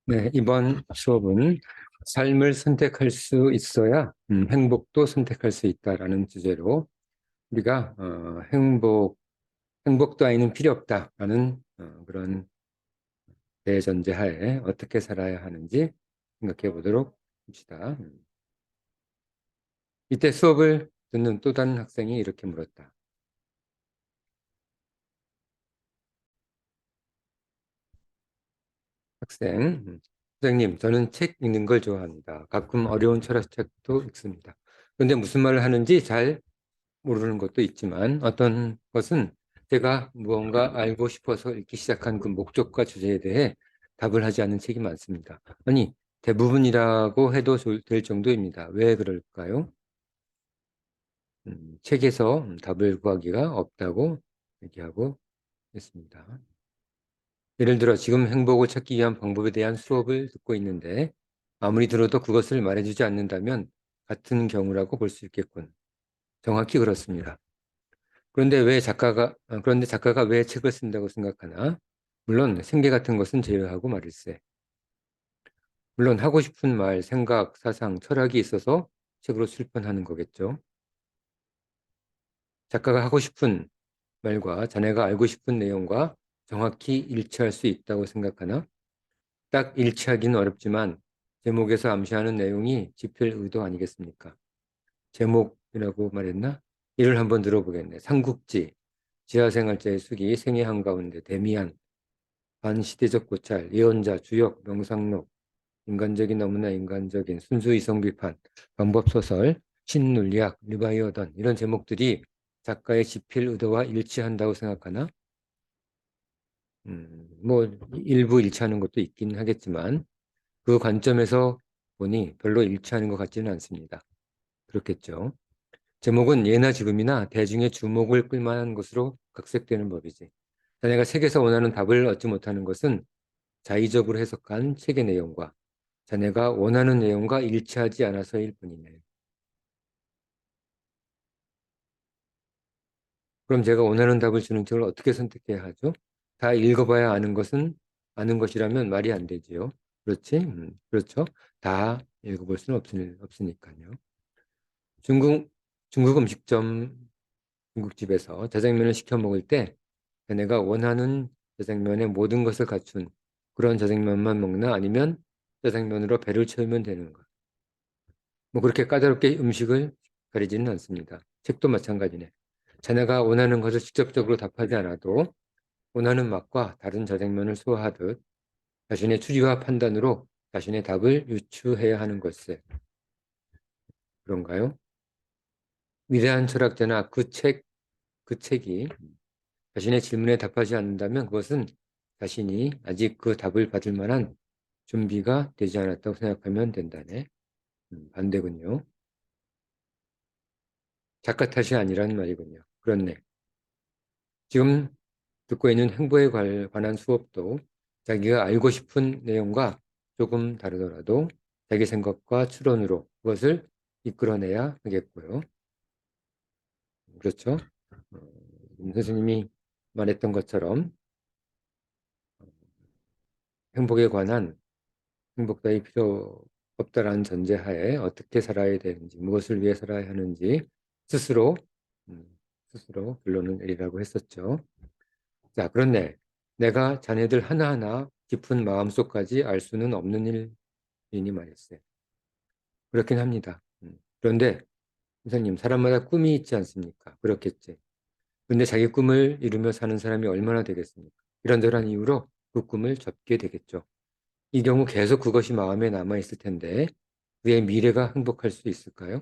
네, 이번 수업은 삶을 선택할 수 있어야 행복도 선택할 수 있다라는 주제로 우리가 행복도 아니는 필요 없다라는 그런 대전제하에 어떻게 살아야 하는지 생각해 보도록 합시다. 이때 수업을 듣는 또 다른 학생이 이렇게 물었다. 학생, 선생님, 저는 책 읽는 걸 좋아합니다. 가끔 어려운 철학책도 읽습니다. 그런데 무슨 말을 하는지 잘 모르는 것도 있지만 어떤 것은 제가 무언가 알고 싶어서 읽기 시작한 그 목적과 주제에 대해 답을 하지 않는 책이 많습니다. 아니, 대부분이라고 해도 될 정도입니다. 왜 그럴까요? 책에서 답을 구하기가 없다고 얘기하고 있습니다. 예를 들어 지금 행복을 찾기 위한 방법에 대한 수업을 듣고 있는데 아무리 들어도 그것을 말해주지 않는다면 같은 경우라고 볼 수 있겠군. 정확히 그렇습니다. 그런데 작가가 왜 책을 쓴다고 생각하나? 물론 생계 같은 것은 제외하고 말일세. 물론 하고 싶은 말, 생각, 사상, 철학이 있어서 책으로 출판하는 거겠죠. 작가가 하고 싶은 말과 자네가 알고 싶은 내용과 정확히 일치할 수 있다고 생각하나? 딱 일치하기는 어렵지만 제목에서 암시하는 내용이 집필 의도 아니겠습니까? 제목이라고 말했나? 이를 한번 들어보겠네. 삼국지, 지하생활자의 수기, 생애 한가운데, 데미안, 반시대적 고찰, 예언자, 주역, 명상록, 인간적인 너무나 인간적인 순수 이성 비판, 방법소설, 신논리학, 리바이어던 이런 제목들이 작가의 집필 의도와 일치한다고 생각하나? 뭐 일부 일치하는 것도 있긴 하겠지만 그 관점에서 보니 별로 일치하는 것 같지는 않습니다. 그렇겠죠. 제목은 예나 지금이나 대중의 주목을 끌만한 것으로 각색되는 법이지. 자네가 책에서 원하는 답을 얻지 못하는 것은 자의적으로 해석한 책의 내용과 자네가 원하는 내용과 일치하지 않아서일 뿐이네. 그럼 제가 원하는 답을 주는 책을 어떻게 선택해야 하죠? 다 읽어봐야 아는 것은 아는 것이라면 말이 안 되지요. 그렇지? 그렇죠. 다 읽어볼 수는 없으니까요. 중국, 중국 음식점, 중국집에서 짜장면을 시켜 먹을 때 자네가 원하는 짜장면의 모든 것을 갖춘 그런 짜장면만 먹나 아니면 짜장면으로 배를 채우면 되는가? 뭐 그렇게 까다롭게 음식을 가리지는 않습니다. 책도 마찬가지네. 자네가 원하는 것을 직접적으로 답하지 않아도 원하는 맛과 다른 짜장면을 소화하듯 자신의 추리와 판단으로 자신의 답을 유추해야 하는 것을 그런가요? 위대한 철학자나 그 책이 자신의 질문에 답하지 않는다면 그것은 자신이 아직 그 답을 받을 만한 준비가 되지 않았다고 생각하면 된다네. 반대군요. 작가 탓이 아니라는 말이군요. 그렇네. 지금 듣고 있는 행보에 관한 수업도 자기가 알고 싶은 내용과 조금 다르더라도 자기 생각과 추론으로 그것을 이끌어내야 하겠고요. 그렇죠? 어, 선생님이 말했던 것처럼 행복에 관한 행복 따위 필요 없다라는 전제하에 어떻게 살아야 되는지, 무엇을 위해 살아야 하는지 스스로, 음, 스스로 결론을 내리라고 했었죠. 자, 그런데 내가 자네들 하나하나 깊은 마음속까지 알 수는 없는 일이니 말이었어요. 그렇긴 합니다. 그런데 선생님, 사람마다 꿈이 있지 않습니까? 그렇겠지. 근데 자기 꿈을 이루며 사는 사람이 얼마나 되겠습니까? 이런저런 이유로 그 꿈을 접게 되겠죠. 이 경우 계속 그것이 마음에 남아 있을 텐데 그의 미래가 행복할 수 있을까요?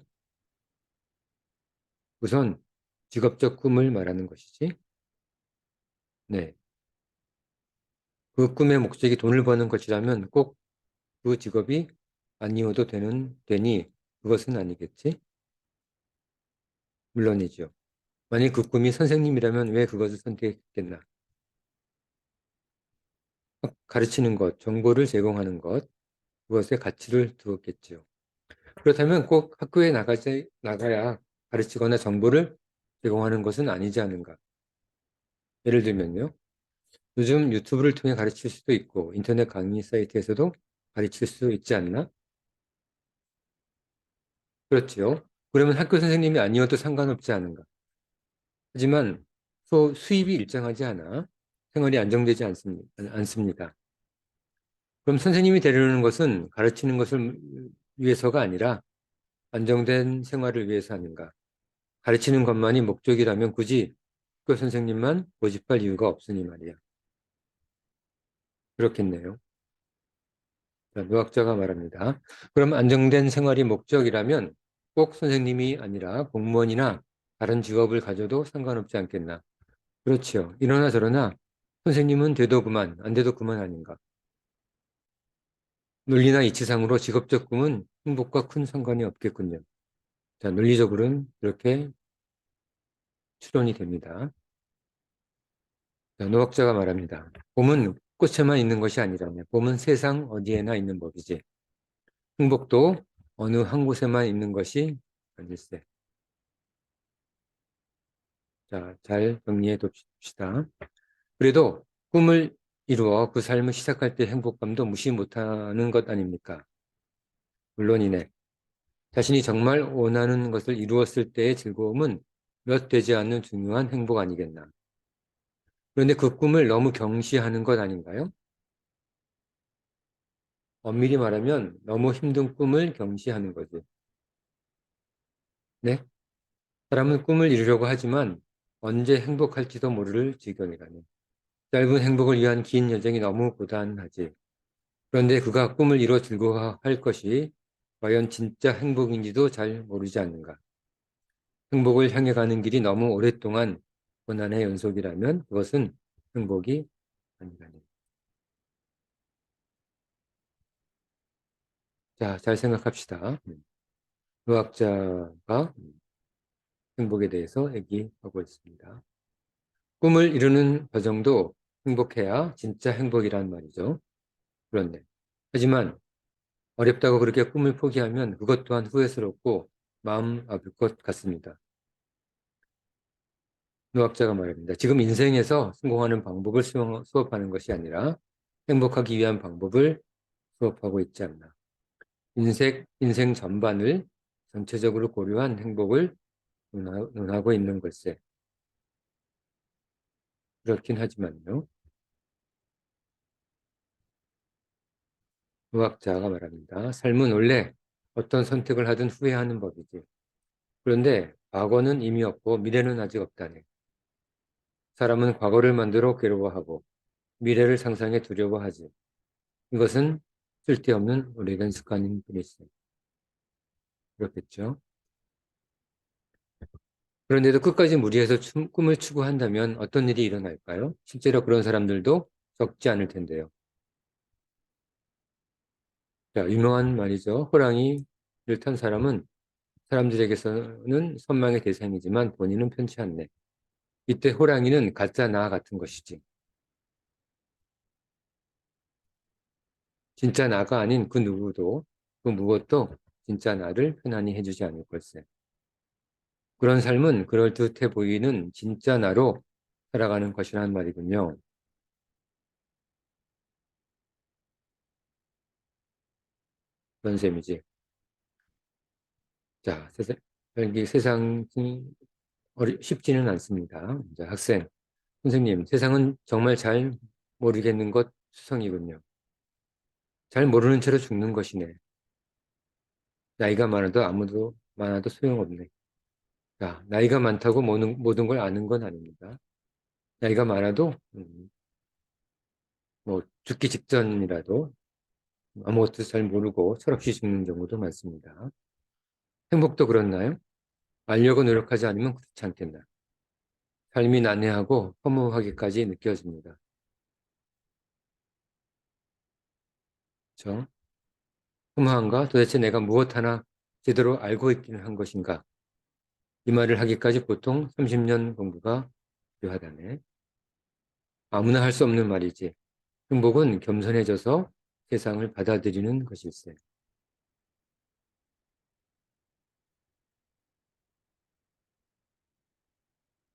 우선 직업적 꿈을 말하는 것이지. 네. 그 꿈의 목적이 돈을 버는 것이라면 꼭 그 직업이 아니어도 되니 그것은 아니겠지? 물론이죠. 만약 그 꿈이 선생님이라면 왜 그것을 선택했겠나? 가르치는 것, 정보를 제공하는 것, 그것에 가치를 두었겠지요. 그렇다면 꼭 학교에 나가야 가르치거나 정보를 제공하는 것은 아니지 않은가? 예를 들면요. 요즘 유튜브를 통해 가르칠 수도 있고 인터넷 강의 사이트에서도 가르칠 수 있지 않나? 그렇지요. 그러면 학교 선생님이 아니어도 상관없지 않은가? 하지만 수입이 일정하지 않아 생활이 안정되지 않습니다. 그럼 선생님이 되려는 것은 가르치는 것을 위해서가 아니라 안정된 생활을 위해서 아닌가? 가르치는 것만이 목적이라면 굳이 학교 선생님만 모집할 이유가 없으니 말이야. 그렇겠네요. 자, 노학자가 말합니다. 그럼 안정된 생활이 목적이라면 꼭 선생님이 아니라 공무원이나 다른 직업을 가져도 상관없지 않겠나? 그렇지요. 이러나 저러나 선생님은 돼도 그만, 안 돼도 그만 아닌가? 논리나 이치상으로 직업적 꿈은 행복과 큰 상관이 없겠군요. 자, 논리적으로는 그렇게 추론이 됩니다. 자, 노학자가 말합니다. 봄은 꽃에만 있는 것이 아니라며 봄은 세상 어디에나 있는 법이지. 행복도 어느 한 곳에만 있는 것이 아닐세. 자, 잘 정리해 둡시다. 그래도 꿈을 이루어 그 삶을 시작할 때 행복감도 무시 못하는 것 아닙니까? 물론이네. 자신이 정말 원하는 것을 이루었을 때의 즐거움은 몇 되지 않는 중요한 행복 아니겠나. 그런데 그 꿈을 너무 경시하는 것 아닌가요? 엄밀히 말하면 너무 힘든 꿈을 경시하는 거지. 네? 사람은 꿈을 이루려고 하지만 언제 행복할지도 모를 지경이라니. 짧은 행복을 위한 긴 여정이 너무 고단하지. 그런데 그가 꿈을 이뤄 즐거워할 것이 과연 진짜 행복인지도 잘 모르지 않는가. 행복을 향해 가는 길이 너무 오랫동안 고난의 연속이라면 그것은 행복이 아니라니. 자, 잘 생각합시다. 의학자가 행복에 대해서 얘기하고 있습니다. 꿈을 이루는 과정도 행복해야 진짜 행복이란 말이죠. 그런데 하지만 어렵다고 그렇게 꿈을 포기하면 그것 또한 후회스럽고 마음 아플 것 같습니다. 노학자가 말합니다. 지금 인생에서 성공하는 방법을 수업하는 것이 아니라 행복하기 위한 방법을 수업하고 있지 않나. 인생 전반을 전체적으로 고려한 행복을 논하고 있는 걸세. 그렇긴 하지만요. 노학자가 말합니다. 삶은 원래 어떤 선택을 하든 후회하는 법이지. 그런데 과거는 이미 없고 미래는 아직 없다네. 사람은 과거를 만들어 괴로워하고 미래를 상상해 두려워하지. 이것은 쓸데없는 오래된 습관인 뿐이지. 그렇겠죠. 그런데도 끝까지 무리해서 꿈을 추구한다면 어떤 일이 일어날까요? 실제로 그런 사람들도 적지 않을 텐데요. 자, 유명한 말이죠. 호랑이를 탄 사람은 사람들에게서는 선망의 대상이지만 본인은 편치 않네. 이때 호랑이는 가짜 나 같은 것이지. 진짜 나가 아닌 그 누구도 그 무엇도 진짜 나를 편안히 해주지 않을 걸세. 그런 삶은 그럴듯해 보이는 진짜 나로 살아가는 것이란 말이군요. 그런 셈이지. 자, 여기 세상이 쉽지는 않습니다. 자, 학생, 선생님, 세상은 정말 잘 모르겠는 것 수성이군요. 잘 모르는 채로 죽는 것이네. 나이가 많아도 소용없네. 자, 나이가 많다고 모든 걸 아는 건 아닙니다. 나이가 많아도 뭐 죽기 직전이라도 아무것도 잘 모르고 철없이 죽는 경우도 많습니다. 행복도 그렇나요? 알려고 노력하지 않으면 그렇지 않겠나. 삶이 난해하고 허무하기까지 느껴집니다. 그렇죠? 허무한가? 도대체 내가 무엇 하나 제대로 알고 있기는 한 것인가? 이 말을 하기까지 보통 30년 공부가 필요하다네. 아무나 할 수 없는 말이지. 행복은 겸손해져서 세상을 받아들이는 것일세.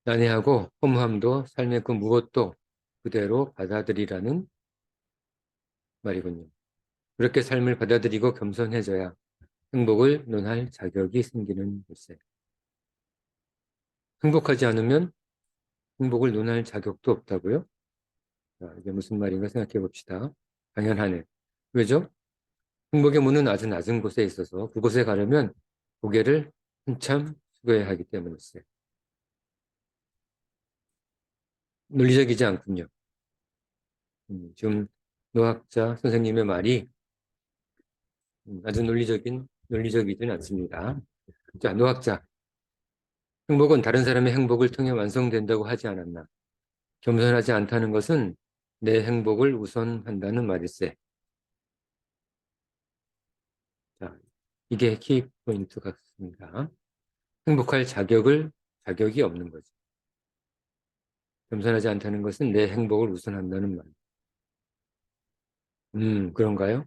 난해하고 허무함도 삶의 그 무엇도 그대로 받아들이라는 말이군요. 그렇게 삶을 받아들이고 겸손해져야 행복을 논할 자격이 생기는 것세. 행복하지 않으면 행복을 논할 자격도 없다고요? 자, 이게 무슨 말인가 생각해 봅시다. 당연하네. 왜죠? 행복의 문은 아주 낮은 곳에 있어서 그곳에 가려면 고개를 한참 숙여야 하기 때문일세. 논리적이지 않군요. 지금 노학자 선생님의 말이 아주 논리적이진 않습니다. 자, 노학자. 행복은 다른 사람의 행복을 통해 완성된다고 하지 않았나. 겸손하지 않다는 것은 내 행복을 우선한다는 말일세. 자, 이게 키포인트 같습니다. 행복할 자격이 없는 거죠. 겸손하지 않다는 것은 내 행복을 우선한다는 말. 그런가요?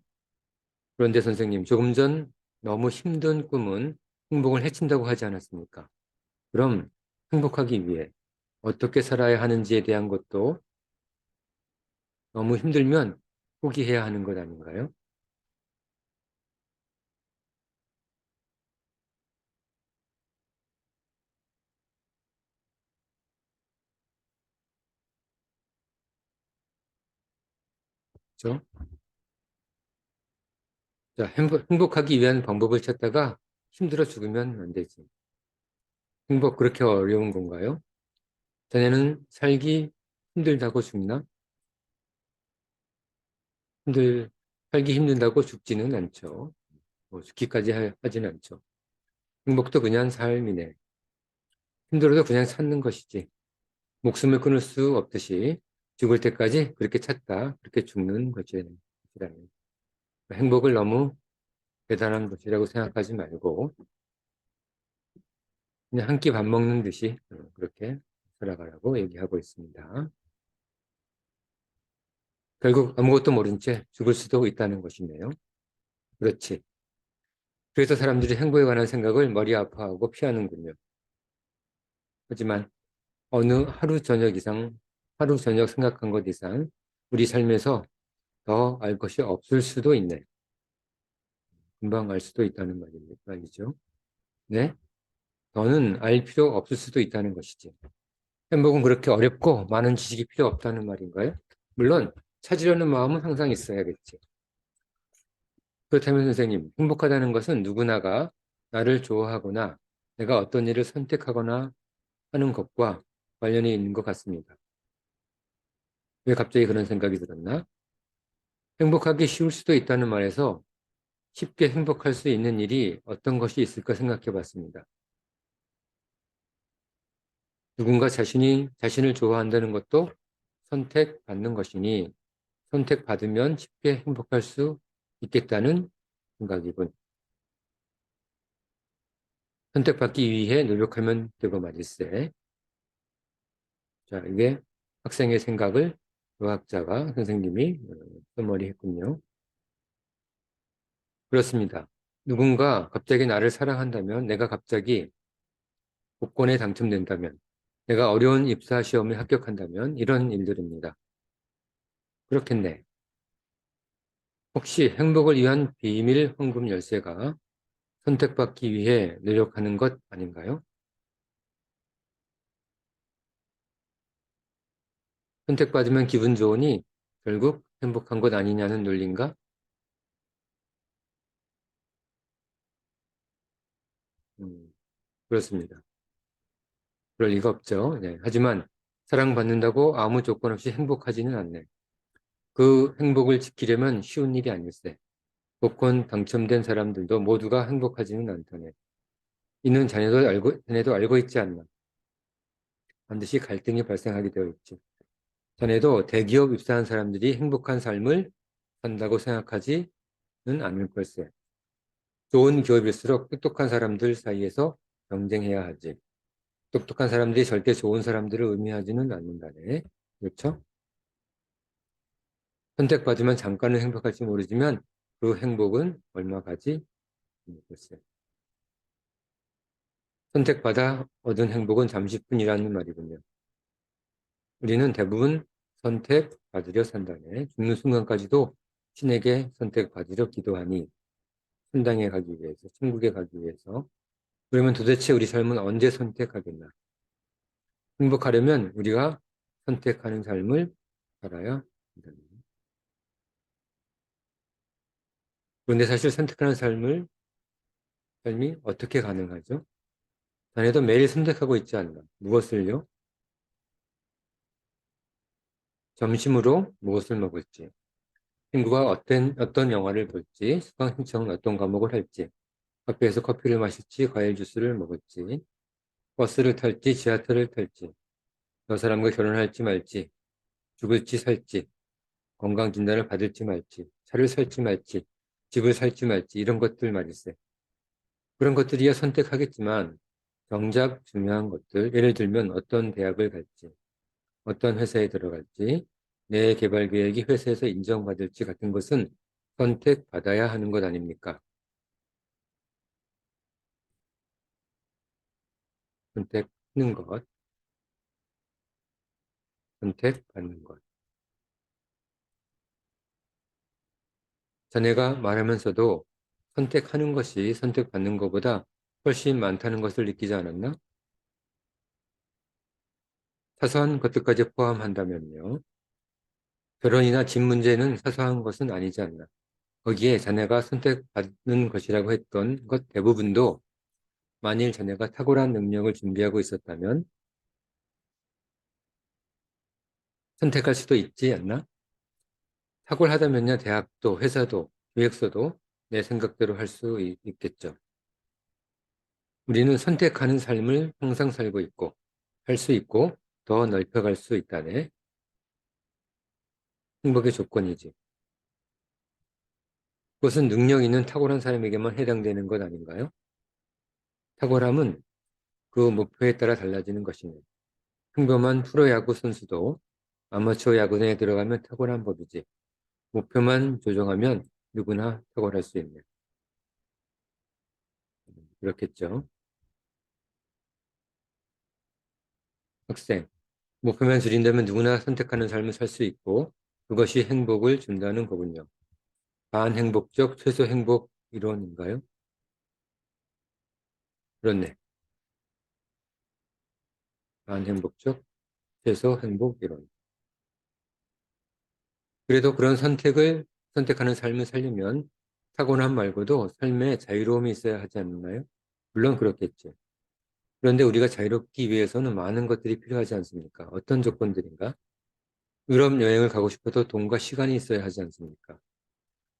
그런데 선생님, 조금 전 너무 힘든 꿈은 행복을 해친다고 하지 않았습니까? 그럼 행복하기 위해 어떻게 살아야 하는지에 대한 것도 너무 힘들면 포기해야 하는 것 아닌가요? 그렇죠? 자, 행복하기 위한 방법을 찾다가 힘들어 죽으면 안 되지. 행복 그렇게 어려운 건가요? 자네는 살기 힘들다고 죽나? 힘들, 살기 힘든다고 죽지는 않죠. 뭐 죽기까지 하지는 않죠. 행복도 그냥 삶이네. 힘들어도 그냥 찾는 것이지. 목숨을 끊을 수 없듯이 죽을 때까지 그렇게 찾다, 그렇게 죽는 것이라는. 행복을 너무 대단한 것이라고 생각하지 말고 그냥 한 끼 밥 먹는 듯이 그렇게 살아가라고 얘기하고 있습니다. 결국 아무것도 모른 채 죽을 수도 있다는 것이네요. 그렇지. 그래서 사람들이 행복에 관한 생각을 머리 아파하고 피하는군요. 하지만 어느 하루 저녁 생각한 것 이상 우리 삶에서 더 알 것이 없을 수도 있네. 금방 알 수도 있다는 말이죠. 네? 더는 알 필요 없을 수도 있다는 것이지. 행복은 그렇게 어렵고 많은 지식이 필요 없다는 말인가요? 물론 찾으려는 마음은 항상 있어야겠지. 그렇다면 선생님, 행복하다는 것은 누구나가 나를 좋아하거나 내가 어떤 일을 선택하거나 하는 것과 관련이 있는 것 같습니다. 왜 갑자기 그런 생각이 들었나? 행복하기 쉬울 수도 있다는 말에서 쉽게 행복할 수 있는 일이 어떤 것이 있을까 생각해 봤습니다. 누군가 자신을 좋아한다는 것도 선택받는 것이니 선택받으면 쉽게 행복할 수 있겠다는 생각이군. 선택받기 위해 노력하면 되고 말일세. 자, 이게 학생의 생각을 교학자가 선생님이 써머리했군요. 그렇습니다. 누군가 갑자기 나를 사랑한다면, 내가 갑자기 복권에 당첨된다면, 내가 어려운 입사 시험에 합격한다면 이런 일들입니다. 그렇겠네. 혹시 행복을 위한 비밀 헌금 열쇠가 선택받기 위해 노력하는 것 아닌가요? 선택받으면 기분 좋으니 결국 행복한 것 아니냐는 논리인가? 그렇습니다. 그럴 리가 없죠. 네. 하지만 사랑받는다고 아무 조건 없이 행복하지는 않네. 그 행복을 지키려면 쉬운 일이 아닐세. 복권 당첨된 사람들도 모두가 행복하지는 않다네. 이는 자네도 알고 있지 않나. 반드시 갈등이 발생하게 되어 있지. 자네도 대기업 입사한 사람들이 행복한 삶을 산다고 생각하지는 않을 걸세. 좋은 기업일수록 똑똑한 사람들 사이에서 경쟁해야 하지. 똑똑한 사람들이 절대 좋은 사람들을 의미하지는 않는다네. 그렇죠? 선택받으면 잠깐은 행복할지 모르지만 그 행복은 얼마 가지? 글쎄. 선택받아 얻은 행복은 잠시뿐이라는 말이군요. 우리는 대부분 선택받으려 산다네. 죽는 순간까지도 신에게 선택받으려 기도하니 천당에 가기 위해서, 천국에 가기 위해서. 그러면 도대체 우리 삶은 언제 선택하겠나? 행복하려면 우리가 선택하는 삶을 살아야 한다. 그런데 사실 선택하는 삶이 어떻게 가능하죠? 자네도 매일 선택하고 있지 않나? 무엇을요? 점심으로 무엇을 먹을지, 친구가 어떤 영화를 볼지, 수강 신청은 어떤 과목을 할지, 카페에서 커피를 마실지, 과일 주스를 먹을지, 버스를 탈지, 지하철을 탈지, 저 사람과 결혼할지 말지, 죽을지 살지, 건강진단을 받을지 말지, 차를 살지 말지, 집을 살지 말지, 이런 것들 말이세. 그런 것들이야 선택하겠지만, 정작 중요한 것들, 예를 들면 어떤 대학을 갈지, 어떤 회사에 들어갈지, 내 개발 계획이 회사에서 인정받을지 같은 것은 선택받아야 하는 것 아닙니까? 선택하는 것, 선택받는 것. 자네가 말하면서도 선택하는 것이 선택받는 것보다 훨씬 많다는 것을 느끼지 않았나? 사소한 것들까지 포함한다면요. 결혼이나 집 문제는 사소한 것은 아니지 않나. 거기에 자네가 선택받는 것이라고 했던 것 대부분도 만일 자네가 탁월한 능력을 준비하고 있었다면 선택할 수도 있지 않나? 탁월하다면요, 대학도, 회사도, 기획서도 내 생각대로 할 수 있겠죠. 우리는 선택하는 삶을 항상 살고 있고, 할 수 있고, 더 넓혀갈 수 있다네. 행복의 조건이지. 그것은 능력 있는 탁월한 사람에게만 해당되는 것 아닌가요? 탁월함은 그 목표에 따라 달라지는 것이네. 평범한 프로야구 선수도 아마추어 야구단에 들어가면 탁월한 법이지. 목표만 조정하면 누구나 탁월할 수 있네. 그렇겠죠. 학생, 목표만 줄인다면 누구나 선택하는 삶을 살 수 있고 그것이 행복을 준다는 거군요. 반행복적 최소 행복 이론인가요? 그렇네. 반행복적 최소 행복 이론. 그래도 그런 선택하는 삶을 살려면 타고남 말고도 삶에 자유로움이 있어야 하지 않나요? 물론 그렇겠죠. 그런데 우리가 자유롭기 위해서는 많은 것들이 필요하지 않습니까? 어떤 조건들인가? 유럽 여행을 가고 싶어도 돈과 시간이 있어야 하지 않습니까?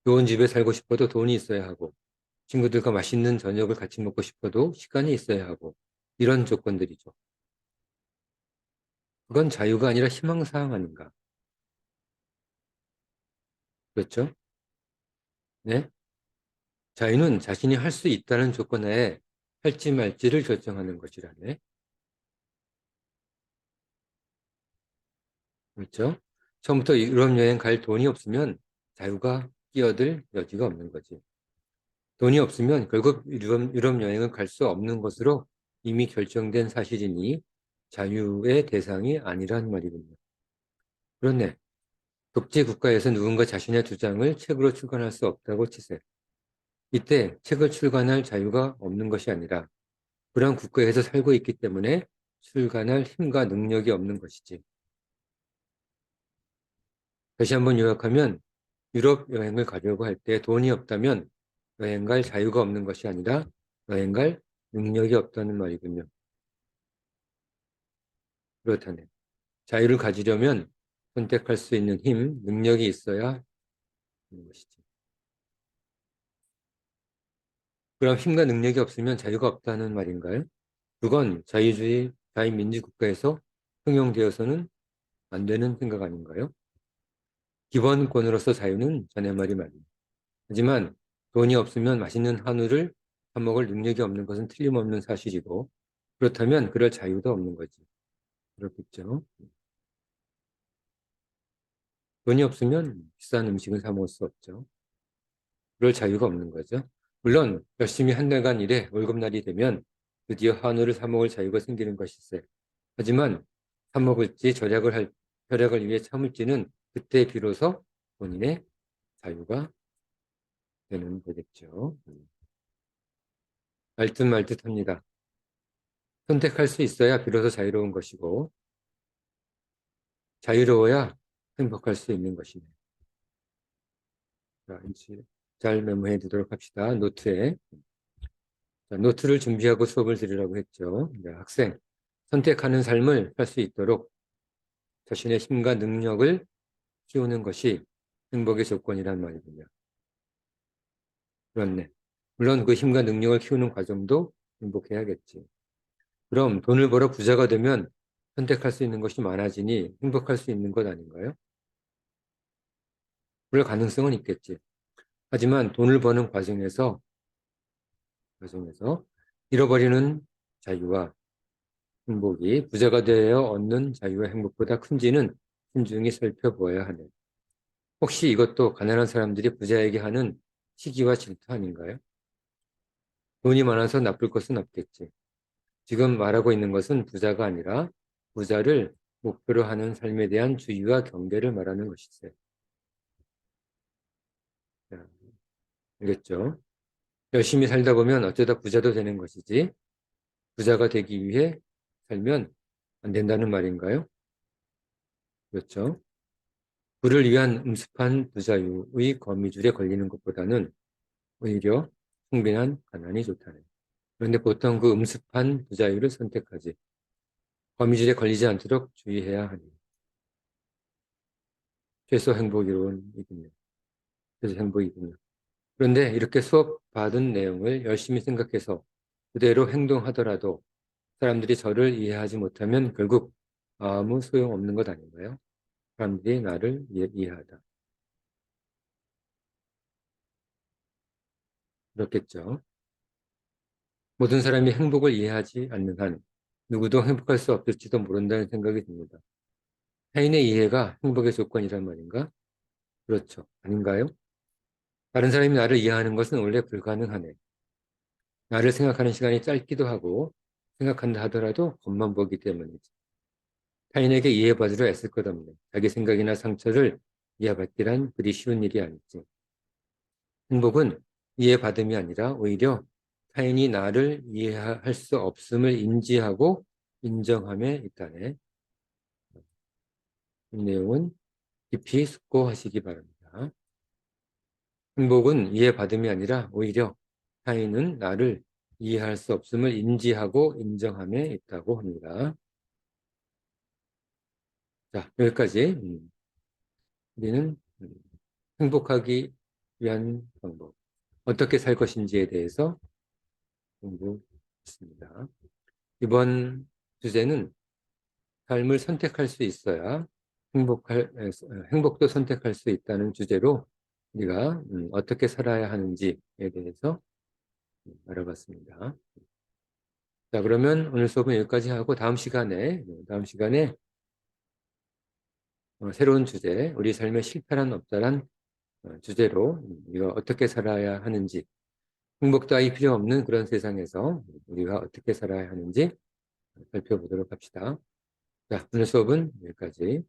좋은 집에 살고 싶어도 돈이 있어야 하고, 친구들과 맛있는 저녁을 같이 먹고 싶어도 시간이 있어야 하고, 이런 조건들이죠. 그건 자유가 아니라 희망사항 아닌가? 그렇죠? 네? 자유는 자신이 할 수 있다는 조건하에 할지 말지를 결정하는 것이라네. 그렇죠? 처음부터 유럽 여행 갈 돈이 없으면 자유가 끼어들 여지가 없는 거지. 돈이 없으면 결국 유럽 여행을 갈 수 없는 것으로 이미 결정된 사실이니 자유의 대상이 아니란 말이군요. 그렇네. 독재 국가에서 누군가 자신의 주장을 책으로 출간할 수 없다고 치세. 이때 책을 출간할 자유가 없는 것이 아니라 그런 국가에서 살고 있기 때문에 출간할 힘과 능력이 없는 것이지. 다시 한번 요약하면 유럽 여행을 가려고 할 때 돈이 없다면 여행 갈 자유가 없는 것이 아니라 여행 갈 능력이 없다는 말이군요. 그렇다네. 자유를 가지려면 선택할 수 있는 힘, 능력이 있어야 하는 것이지. 그럼 힘과 능력이 없으면 자유가 없다는 말인가요? 그건 자유민주 국가에서 통용되어서는 안 되는 생각 아닌가요? 기본권으로서 자유는 전에 말이 맞습니다. 하지만 돈이 없으면 맛있는 한우를 사 먹을 능력이 없는 것은 틀림없는 사실이고 그렇다면 그럴 자유도 없는 거지. 그렇겠죠? 돈이 없으면 비싼 음식을 사 먹을 수 없죠. 그럴 자유가 없는 거죠. 물론 열심히 한 달간 일에 월급날이 되면 드디어 한우를 사 먹을 자유가 생기는 것이세. 하지만 사 먹을지 절약을 위해 참을지는 그때 비로소 본인의 자유가 되겠죠. 말듯말듯합니다. 선택할 수 있어야 비로소 자유로운 것이고 자유로워야 행복할 수 있는 것이네. 자, 이제 잘 메모해 두도록 합시다. 노트에. 자, 노트를 준비하고 수업을 들으라고 했죠. 자, 학생, 선택하는 삶을 살 수 있도록 자신의 힘과 능력을 키우는 것이 행복의 조건이란 말이군요. 그렇네. 물론 그 힘과 능력을 키우는 과정도 행복해야겠지. 그럼 돈을 벌어 부자가 되면 선택할 수 있는 것이 많아지니 행복할 수 있는 것 아닌가요? 그럴 가능성은 있겠지. 하지만 돈을 버는 과정에서 잃어버리는 자유와 행복이 부자가 되어 얻는 자유와 행복보다 큰지는 신중히 살펴보아야 하네. 혹시 이것도 가난한 사람들이 부자에게 하는 시기와 질투 아닌가요? 돈이 많아서 나쁠 것은 없겠지. 지금 말하고 있는 것은 부자가 아니라 부자를 목표로 하는 삶에 대한 주의와 경계를 말하는 것이지. 자, 알겠죠? 열심히 살다 보면 어쩌다 부자도 되는 것이지 부자가 되기 위해 살면 안 된다는 말인가요? 그렇죠? 부를 위한 음습한 부자유의 거미줄에 걸리는 것보다는 오히려 충분한 가난이 좋다네. 그런데 보통 그 음습한 부자유를 선택하지. 거미줄에 걸리지 않도록 주의해야 하니. 최소 행복이론이군요. 최소 행복이군요. 그런데 이렇게 수업 받은 내용을 열심히 생각해서 그대로 행동하더라도 사람들이 저를 이해하지 못하면 결국 아무 소용없는 것 아닌가요? 사람들이 나를 이해하다. 그렇겠죠. 모든 사람이 행복을 이해하지 않는 한 누구도 행복할 수 없을지도 모른다는 생각이 듭니다. 타인의 이해가 행복의 조건이란 말인가? 그렇죠. 아닌가요? 다른 사람이 나를 이해하는 것은 원래 불가능하네. 나를 생각하는 시간이 짧기도 하고 생각한다 하더라도 겉만 보기 때문이지. 타인에게 이해받으려 애쓸 것 없네. 자기 생각이나 상처를 이해받기란 그리 쉬운 일이 아니지. 행복은 이해받음이 아니라 오히려 타인이 나를 이해할 수 없음을 인지하고 인정함에 있다네. 이 내용은 깊이 숙고하시기 바랍니다. 행복은 이해받음이 아니라 오히려 타인은 나를 이해할 수 없음을 인지하고 인정함에 있다고 합니다. 자, 여기까지 우리는 행복하기 위한 방법, 어떻게 살 것인지에 대해서 공부했습니다. 이번 주제는 삶을 선택할 수 있어야 행복도 선택할 수 있다는 주제로 우리가 어떻게 살아야 하는지에 대해서 알아봤습니다. 자, 그러면 오늘 수업은 여기까지 하고 다음 시간에 새로운 주제, 우리 삶의 실패란 없다란 주제로 우리가 어떻게 살아야 하는지, 행복 따위 필요 없는 그런 세상에서 우리가 어떻게 살아야 하는지 살펴보도록 합시다. 자, 오늘 수업은 여기까지.